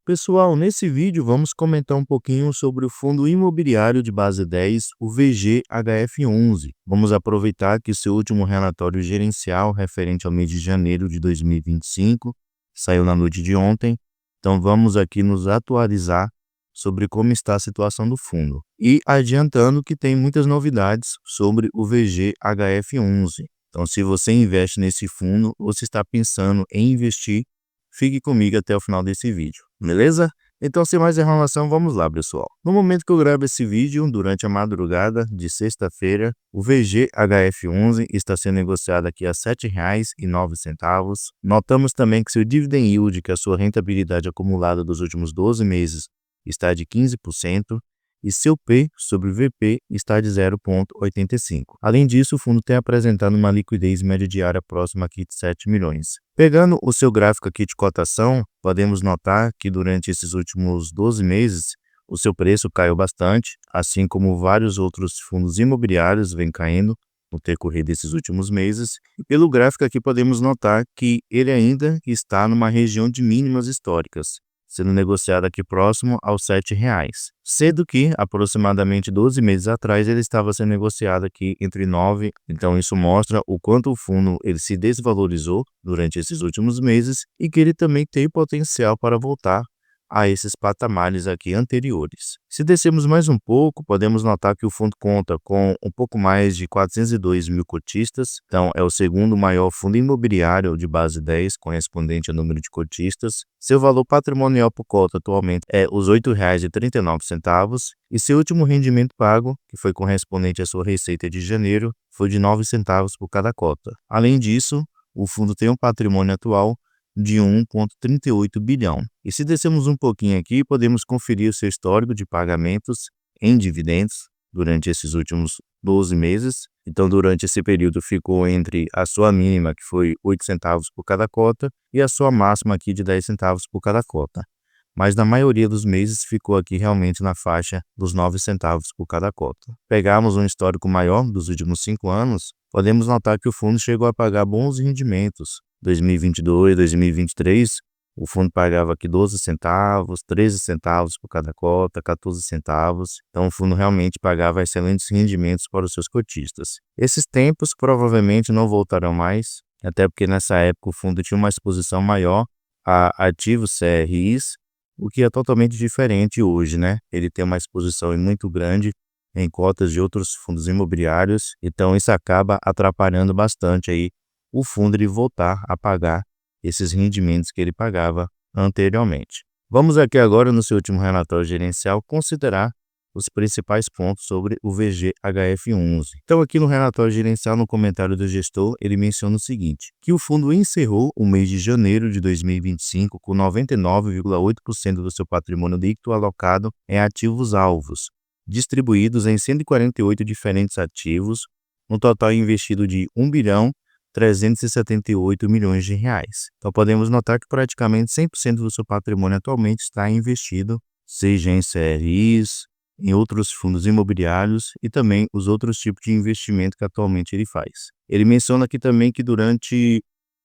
Pessoal, nesse vídeo vamos comentar um pouquinho sobre o Fundo Imobiliário de Base 10, o VGHF11. Vamos aproveitar que seu último relatório gerencial referente ao mês de janeiro de 2025 saiu na noite de ontem. Então vamos aqui nos atualizar sobre como está a situação do fundo. E adiantando que tem muitas novidades sobre o VGHF11. Então se você investe nesse fundo ou se está pensando em investir, fique comigo até o final desse vídeo, beleza? Então, sem mais enrolação, vamos lá, pessoal. No momento que eu gravo esse vídeo, durante a madrugada de sexta-feira, o VGHF11 está sendo negociado aqui a R$ 7,09. Notamos também que seu dividend yield, que é a sua rentabilidade acumulada dos últimos 12 meses, está de 15%. E seu P sobre VP está de 0,85. Além disso, o fundo tem apresentado uma liquidez média diária próxima aqui de 7 milhões. Pegando o seu gráfico aqui de cotação, podemos notar que durante esses últimos 12 meses, o seu preço caiu bastante, assim como vários outros fundos imobiliários vêm caindo no decorrer desses últimos meses. E pelo gráfico aqui podemos notar que ele ainda está numa região de mínimas históricas, sendo negociado aqui próximo aos R$ 7,00, sendo que aproximadamente 12 meses atrás ele estava sendo negociado aqui entre 9. Então isso mostra o quanto o fundo ele se desvalorizou durante esses últimos meses e que ele também tem potencial para voltar a esses patamares aqui anteriores. Se descermos mais um pouco, podemos notar que o fundo conta com um pouco mais de 402 mil cotistas, então é o segundo maior fundo imobiliário de base 10, correspondente ao número de cotistas. Seu valor patrimonial por cota atualmente é os R$ 8,39 e seu último rendimento pago, que foi correspondente à sua receita de janeiro, foi de 9 centavos por cada cota. Além disso, o fundo tem um patrimônio atual de 1,38 bilhão. E se descermos um pouquinho aqui, podemos conferir o seu histórico de pagamentos em dividendos durante esses últimos 12 meses. Então, durante esse período, ficou entre a sua mínima, que foi 8 centavos por cada cota, e a sua máxima aqui de 10 centavos por cada cota. Mas na maioria dos meses ficou aqui realmente na faixa dos 9 centavos por cada cota. Pegarmos um histórico maior dos últimos 5 anos, podemos notar que o fundo chegou a pagar bons rendimentos. 2022, 2023, o fundo pagava aqui 12 centavos, 13 centavos por cada cota, 14 centavos. Então o fundo realmente pagava excelentes rendimentos para os seus cotistas. Esses tempos provavelmente não voltarão mais, até porque nessa época o fundo tinha uma exposição maior a ativos CRIs, o que é totalmente diferente hoje, né? Ele tem uma exposição muito grande em cotas de outros fundos imobiliários, então isso acaba atrapalhando bastante aí o fundo de voltar a pagar esses rendimentos que ele pagava anteriormente. Vamos aqui agora, no seu último relatório gerencial, considerar os principais pontos sobre o VGHF11. Então aqui no relatório gerencial, no comentário do gestor, ele menciona o seguinte, que o fundo encerrou o mês de janeiro de 2025 com 99,8% do seu patrimônio líquido alocado em ativos alvos, distribuídos em 148 diferentes ativos, no total investido de R$ 1,378 bilhões. Então podemos notar que praticamente 100% do seu patrimônio atualmente está investido, seja em CRIs, em outros fundos imobiliários e também os outros tipos de investimento que atualmente ele faz. Ele menciona aqui também que durante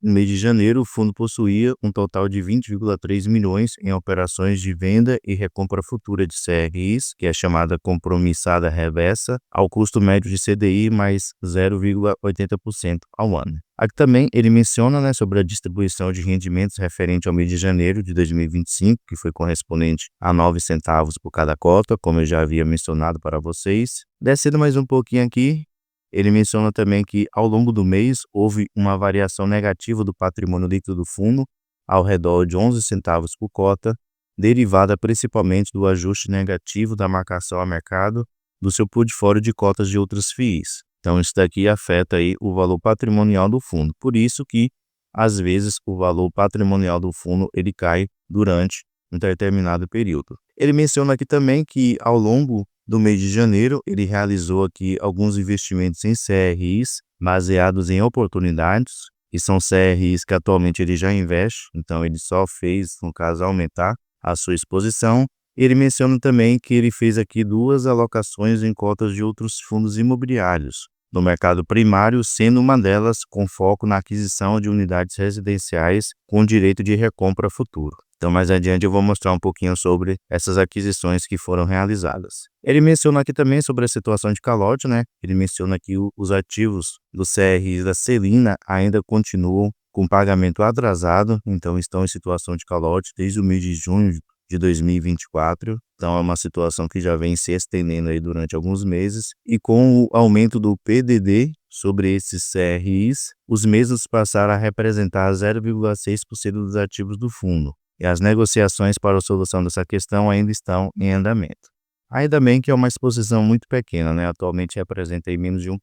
no mês de janeiro, o fundo possuía um total de 20,3 milhões em operações de venda e recompra futura de CRIs, que é chamada compromissada reversa, ao custo médio de CDI mais 0,80% ao ano. Aqui também ele menciona, sobre a distribuição de rendimentos referente ao mês de janeiro de 2025, que foi correspondente a 9 centavos por cada cota, como eu já havia mencionado para vocês. Descendo mais um pouquinho aqui, ele menciona também que, ao longo do mês, houve uma variação negativa do patrimônio líquido do fundo, ao redor de 11 centavos por cota, derivada principalmente do ajuste negativo da marcação a mercado do seu portfólio de cotas de outros FIIs. Então, isso daqui afeta aí o valor patrimonial do fundo. Por isso que, às vezes, o valor patrimonial do fundo ele cai durante um determinado período. Ele menciona aqui também que, ao longo do mês de janeiro, ele realizou aqui alguns investimentos em CRIs baseados em oportunidades, e são CRIs que atualmente ele já investe, então ele só fez, no caso, aumentar a sua exposição. Ele menciona também que ele fez aqui 2 alocações em cotas de outros fundos imobiliários, no mercado primário, sendo uma delas com foco na aquisição de unidades residenciais com direito de recompra futuro. Então, mais adiante eu vou mostrar um pouquinho sobre essas aquisições que foram realizadas. Ele menciona aqui também sobre a situação de calote, né? Ele menciona que os ativos do CRI da Celina ainda continuam com pagamento atrasado, então estão em situação de calote desde o mês de junho de 2024. Então é uma situação que já vem se estendendo aí durante alguns meses, e com o aumento do PDD sobre esses CRIs, os mesmos passaram a representar 0,6% dos ativos do fundo, e as negociações para a solução dessa questão ainda estão em andamento. Ainda bem que é uma exposição muito pequena, né? Atualmente representa aí menos de 1%.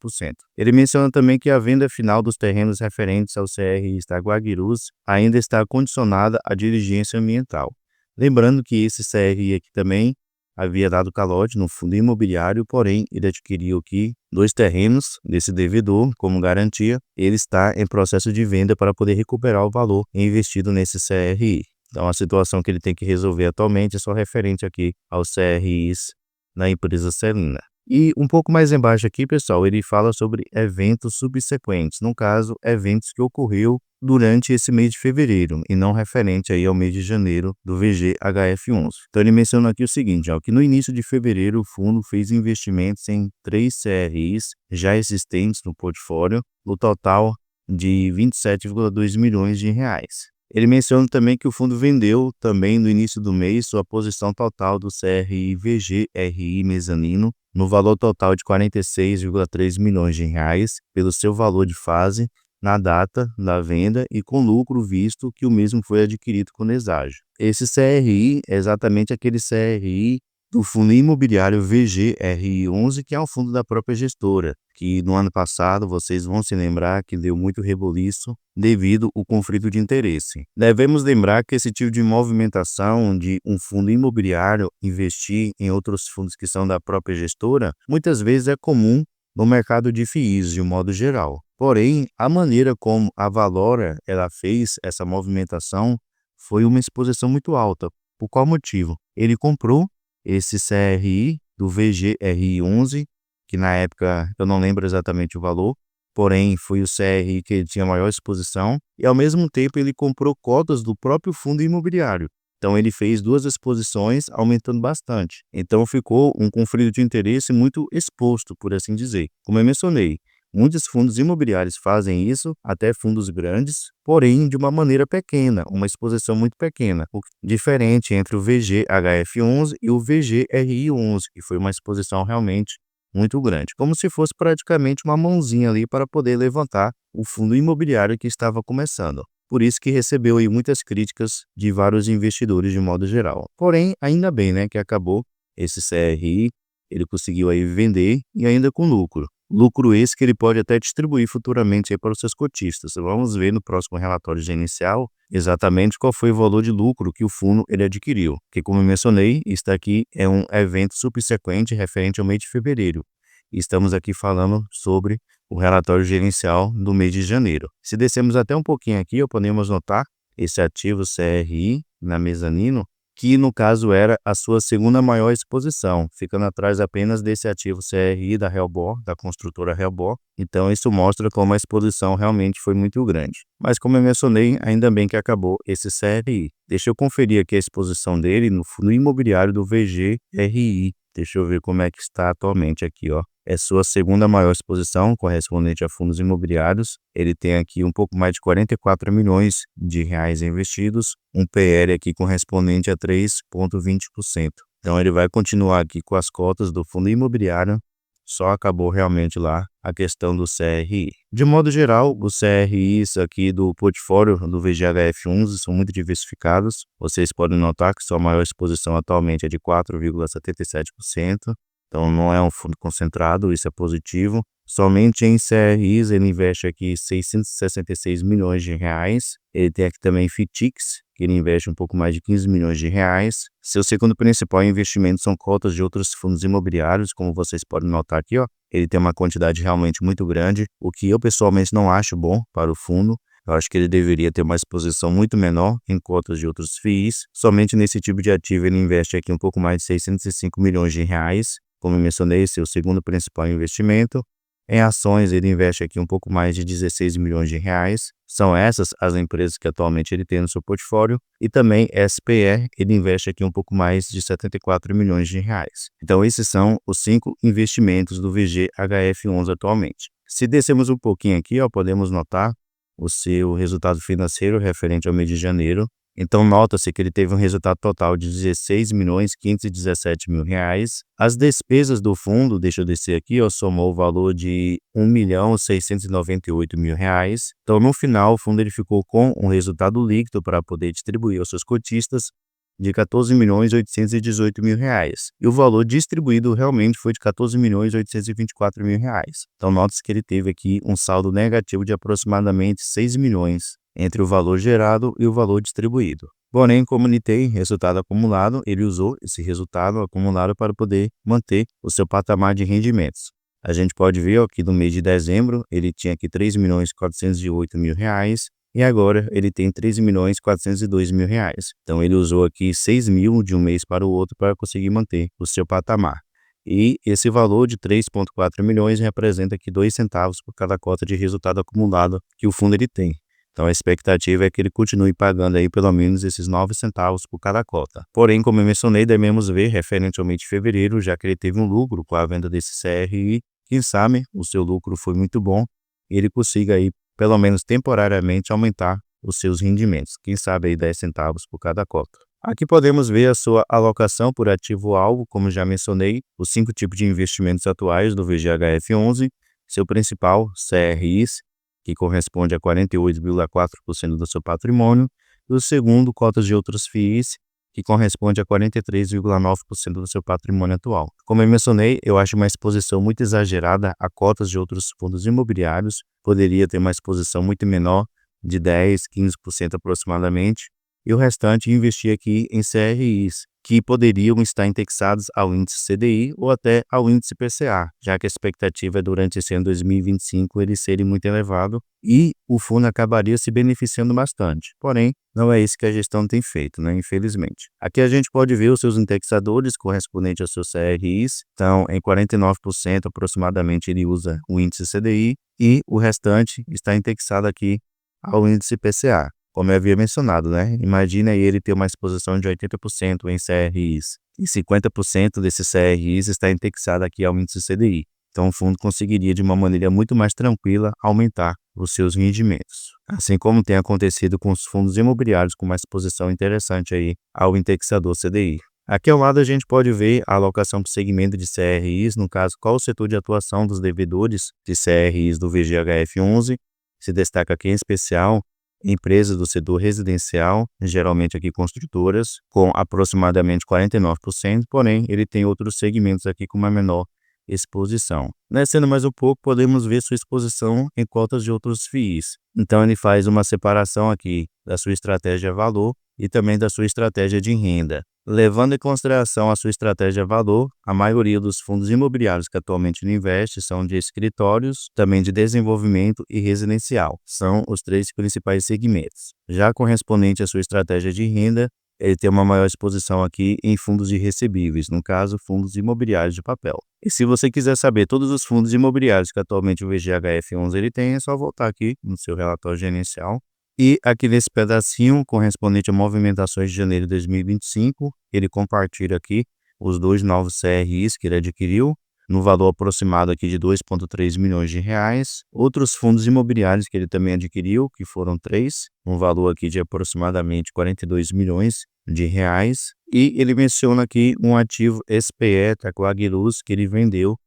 Ele menciona também que a venda final dos terrenos referentes ao CRI Guaguirus ainda está condicionada à diligência ambiental. Lembrando que esse CRI aqui também havia dado calote no fundo imobiliário, porém ele adquiriu aqui 2 terrenos desse devedor como garantia. Ele está em processo de venda para poder recuperar o valor investido nesse CRI. Então a situação que ele tem que resolver atualmente é só referente aqui aos CRIs na empresa Celina. E um pouco mais embaixo aqui, pessoal, ele fala sobre eventos subsequentes, no caso, eventos que ocorreu durante esse mês de fevereiro e não referente aí ao mês de janeiro do VGHF11. Então ele menciona aqui o seguinte, ó, que no início de fevereiro o fundo fez investimentos em 3 CRIs já existentes no portfólio, no total de 27,2 milhões de reais. Ele menciona também que o fundo vendeu também no início do mês sua posição total do CRI VGRI Mezanino no valor total de 46,3 milhões de reais pelo seu valor de fase na data da venda e com lucro visto que o mesmo foi adquirido com deságio. Esse CRI é exatamente aquele CRI do Fundo Imobiliário VGRI11, que é um fundo da própria gestora, que no ano passado vocês vão se lembrar que deu muito reboliço devido ao conflito de interesse. Devemos lembrar que esse tipo de movimentação de um fundo imobiliário investir em outros fundos que são da própria gestora, muitas vezes é comum no mercado de FIIs de um modo geral. Porém, a maneira como a Valora ela fez essa movimentação foi uma exposição muito alta. Por qual motivo? Ele comprou esse CRI do VGRI11, que na época eu não lembro exatamente o valor, porém foi o CRI que tinha maior exposição, e ao mesmo tempo ele comprou cotas do próprio fundo imobiliário. Então ele fez 2 exposições, aumentando bastante. Então ficou um conflito de interesse muito exposto, por assim dizer. Como eu mencionei, muitos fundos imobiliários fazem isso, até fundos grandes, porém de uma maneira pequena, uma exposição muito pequena. Diferente entre o VGHF11 e o VGRI11, que foi uma exposição realmente muito grande, como se fosse praticamente uma mãozinha ali para poder levantar o fundo imobiliário que estava começando. Por isso que recebeu aí muitas críticas de vários investidores de modo geral. Porém, ainda bem, né, que acabou esse CRI, ele conseguiu aí vender e ainda com lucro. Lucro esse que ele pode até distribuir futuramente aí para os seus cotistas. Vamos ver no próximo relatório gerencial exatamente qual foi o valor de lucro que o fundo ele adquiriu. Que, como eu mencionei, isso aqui é um evento subsequente referente ao mês de fevereiro. Estamos aqui falando sobre o relatório gerencial do mês de janeiro. Se descermos até um pouquinho aqui, podemos notar esse ativo CRI na mezanino, que no caso era a sua segunda maior exposição, ficando atrás apenas desse ativo CRI da Helbor, da construtora Helbor. Então isso mostra como a exposição realmente foi muito grande. Mas como eu mencionei, ainda bem que acabou esse CRI. Deixa eu conferir aqui a exposição dele no fundo imobiliário do VGRI. Deixa eu ver como é que está atualmente aqui, ó. É sua segunda maior exposição, correspondente a fundos imobiliários. Ele tem aqui um pouco mais de 44 milhões de reais investidos, um PL aqui correspondente a 3,20%. Então ele vai continuar aqui com as cotas do fundo imobiliário, só acabou realmente lá a questão do CRI. De modo geral, os CRIs aqui do portfólio do VGHF11 são muito diversificados. Vocês podem notar que sua maior exposição atualmente é de 4,77%. Então não é um fundo concentrado, isso é positivo. Somente em CRIs ele investe aqui 666 milhões de reais. Ele tem aqui também FITICS, que ele investe um pouco mais de 15 milhões de reais. Seu segundo principal investimento são cotas de outros fundos imobiliários, como vocês podem notar aqui, ó. Ele tem uma quantidade realmente muito grande, o que eu pessoalmente não acho bom para o fundo. Eu acho que ele deveria ter uma exposição muito menor em cotas de outros FIIs. Somente nesse tipo de ativo ele investe aqui um pouco mais de 605 milhões de reais. Como eu mencionei, esse é o segundo principal investimento. Em ações, ele investe aqui um pouco mais de 16 milhões de reais. São essas as empresas que atualmente ele tem no seu portfólio. E também SPE, ele investe aqui um pouco mais de 74 milhões de reais. Então, esses são os 5 investimentos do VGHF11 atualmente. Se descermos um pouquinho aqui, ó, podemos notar o seu resultado financeiro referente ao mês de janeiro. Então, nota-se que ele teve um resultado total de 16.517 mil reais. As despesas do fundo, deixa eu descer aqui, ó, somou o valor de 1.698 mil reais. Então, no final, o fundo ele ficou com um resultado líquido para poder distribuir aos seus cotistas de 14.818 mil reais. E o valor distribuído realmente foi de 14.824 mil reais. Então, nota-se que ele teve aqui um saldo negativo de aproximadamente 6 milhões entre o valor gerado e o valor distribuído. Porém, como ele tem resultado acumulado, ele usou esse resultado acumulado para poder manter o seu patamar de rendimentos. A gente pode ver aqui no mês de dezembro, ele tinha aqui 3.408 mil reais e agora ele tem 13.402 mil reais. Então, ele usou aqui 6 mil de um mês para o outro para conseguir manter o seu patamar. E esse valor de 3,4 milhões representa aqui 2 centavos por cada cota de resultado acumulado que o fundo ele tem. Então, a expectativa é que ele continue pagando aí pelo menos esses 9 centavos por cada cota. Porém, como eu mencionei, devemos ver referente ao mês de fevereiro, já que ele teve um lucro com a venda desse CRI. Quem sabe o seu lucro foi muito bom e ele consiga aí, pelo menos temporariamente, aumentar os seus rendimentos. Quem sabe aí 10 centavos por cada cota. Aqui podemos ver a sua alocação por ativo-alvo, como já mencionei, os 5 tipos de investimentos atuais do VGHF11, seu principal, CRIs, que corresponde a 48,4% do seu patrimônio, e o segundo, cotas de outros FIIs, que corresponde a 43,9% do seu patrimônio atual. Como eu mencionei, eu acho uma exposição muito exagerada a cotas de outros fundos imobiliários, poderia ter uma exposição muito menor, de 10, 15% aproximadamente, e o restante investir aqui em CRIs, que poderiam estar indexados ao índice CDI ou até ao índice PCA, já que a expectativa é durante esse ano 2025 ele ser muito elevado e o fundo acabaria se beneficiando bastante. Porém, não é isso que a gestão tem feito, né? Infelizmente. Aqui a gente pode ver os seus indexadores correspondentes aos seus CRIs. Então, em 49% aproximadamente ele usa o índice CDI e o restante está indexado aqui ao índice PCA. Como eu havia mencionado, né? Imagina aí ele ter uma exposição de 80% em CRIs e 50% desses CRIs está indexado aqui ao índice CDI. Então, o fundo conseguiria, de uma maneira muito mais tranquila, aumentar os seus rendimentos. Assim como tem acontecido com os fundos imobiliários com uma exposição interessante aí ao indexador CDI. Aqui ao lado a gente pode ver a alocação por segmento de CRIs, no caso, qual o setor de atuação dos devedores de CRIs do VGHF11. Se destaca aqui em especial empresas do setor residencial, geralmente aqui construtoras, com aproximadamente 49%, porém ele tem outros segmentos aqui com uma menor exposição. Descendo mais um pouco, podemos ver sua exposição em cotas de outros FIIs. Então ele faz uma separação aqui da sua estratégia valor e também da sua estratégia de renda. Levando em consideração a sua estratégia valor, a maioria dos fundos imobiliários que atualmente ele investe são de escritórios, também de desenvolvimento e residencial. São os 3 principais segmentos. Já correspondente à sua estratégia de renda, ele tem uma maior exposição aqui em fundos de recebíveis, no caso, fundos imobiliários de papel. E se você quiser saber todos os fundos imobiliários que atualmente o VGHF11 ele tem, é só voltar aqui no seu relatório gerencial. E aqui nesse pedacinho, correspondente a movimentações de janeiro de 2025, ele compartilha aqui os 2 novos CRIs que ele adquiriu, no valor aproximado aqui de 2,3 milhões de reais. Outros fundos imobiliários que ele também adquiriu, que foram 3, um valor aqui de aproximadamente 42 milhões de reais. E ele menciona aqui um ativo SPE, Taquaguiluz, que ele vendeu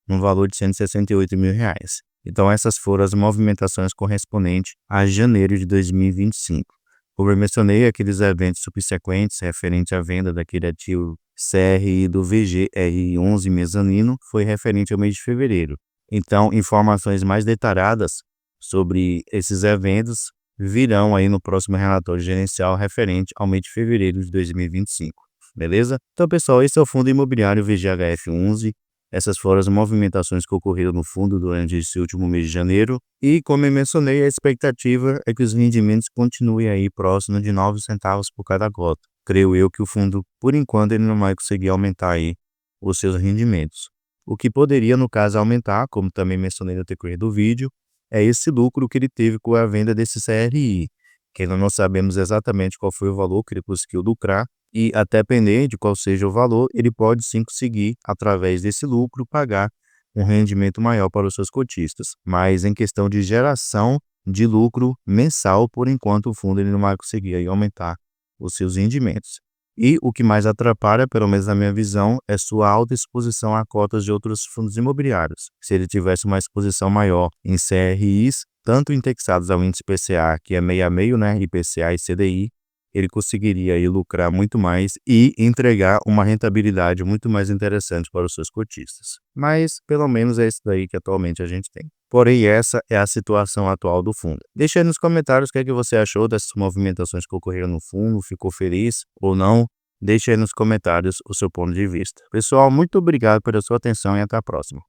no valor de 168 mil reais. Então, essas foram as movimentações correspondentes a janeiro de 2025. Como eu mencionei, aqueles eventos subsequentes referente à venda daquele ativo CRI do VGRI11 mezanino foi referente ao mês de fevereiro. Então, informações mais detalhadas sobre esses eventos virão aí no próximo relatório gerencial referente ao mês de fevereiro de 2025. Beleza? Então, pessoal, esse é o Fundo Imobiliário VGHF11. Essas foram as movimentações que ocorreram no fundo durante esse último mês de janeiro. E, como eu mencionei, a expectativa é que os rendimentos continuem aí próximo de 9 centavos por cada cota. Creio eu que o fundo, por enquanto, ele não vai conseguir aumentar aí os seus rendimentos. O que poderia, no caso, aumentar, como também mencionei no decorrer do vídeo, é esse lucro que ele teve com a venda desse CRI, que ainda não sabemos exatamente qual foi o valor que ele conseguiu lucrar, e até depender de qual seja o valor, ele pode sim conseguir, através desse lucro, pagar um rendimento maior para os seus cotistas. Mas em questão de geração de lucro mensal, por enquanto o fundo ele não vai conseguir aí aumentar os seus rendimentos. E o que mais atrapalha, pelo menos na minha visão, é sua alta exposição a cotas de outros fundos imobiliários. Se ele tivesse uma exposição maior em CRIs, tanto indexados ao índice IPCA, que é meio a meio, né, IPCA e CDI, ele conseguiria aí lucrar muito mais e entregar uma rentabilidade muito mais interessante para os seus cotistas. Mas, pelo menos é isso daí que atualmente a gente tem. Porém, essa é a situação atual do fundo. Deixa aí nos comentários o que é que você achou dessas movimentações que ocorreram no fundo, ficou feliz ou não? Deixa aí nos comentários o seu ponto de vista. Pessoal, muito obrigado pela sua atenção e até a próxima.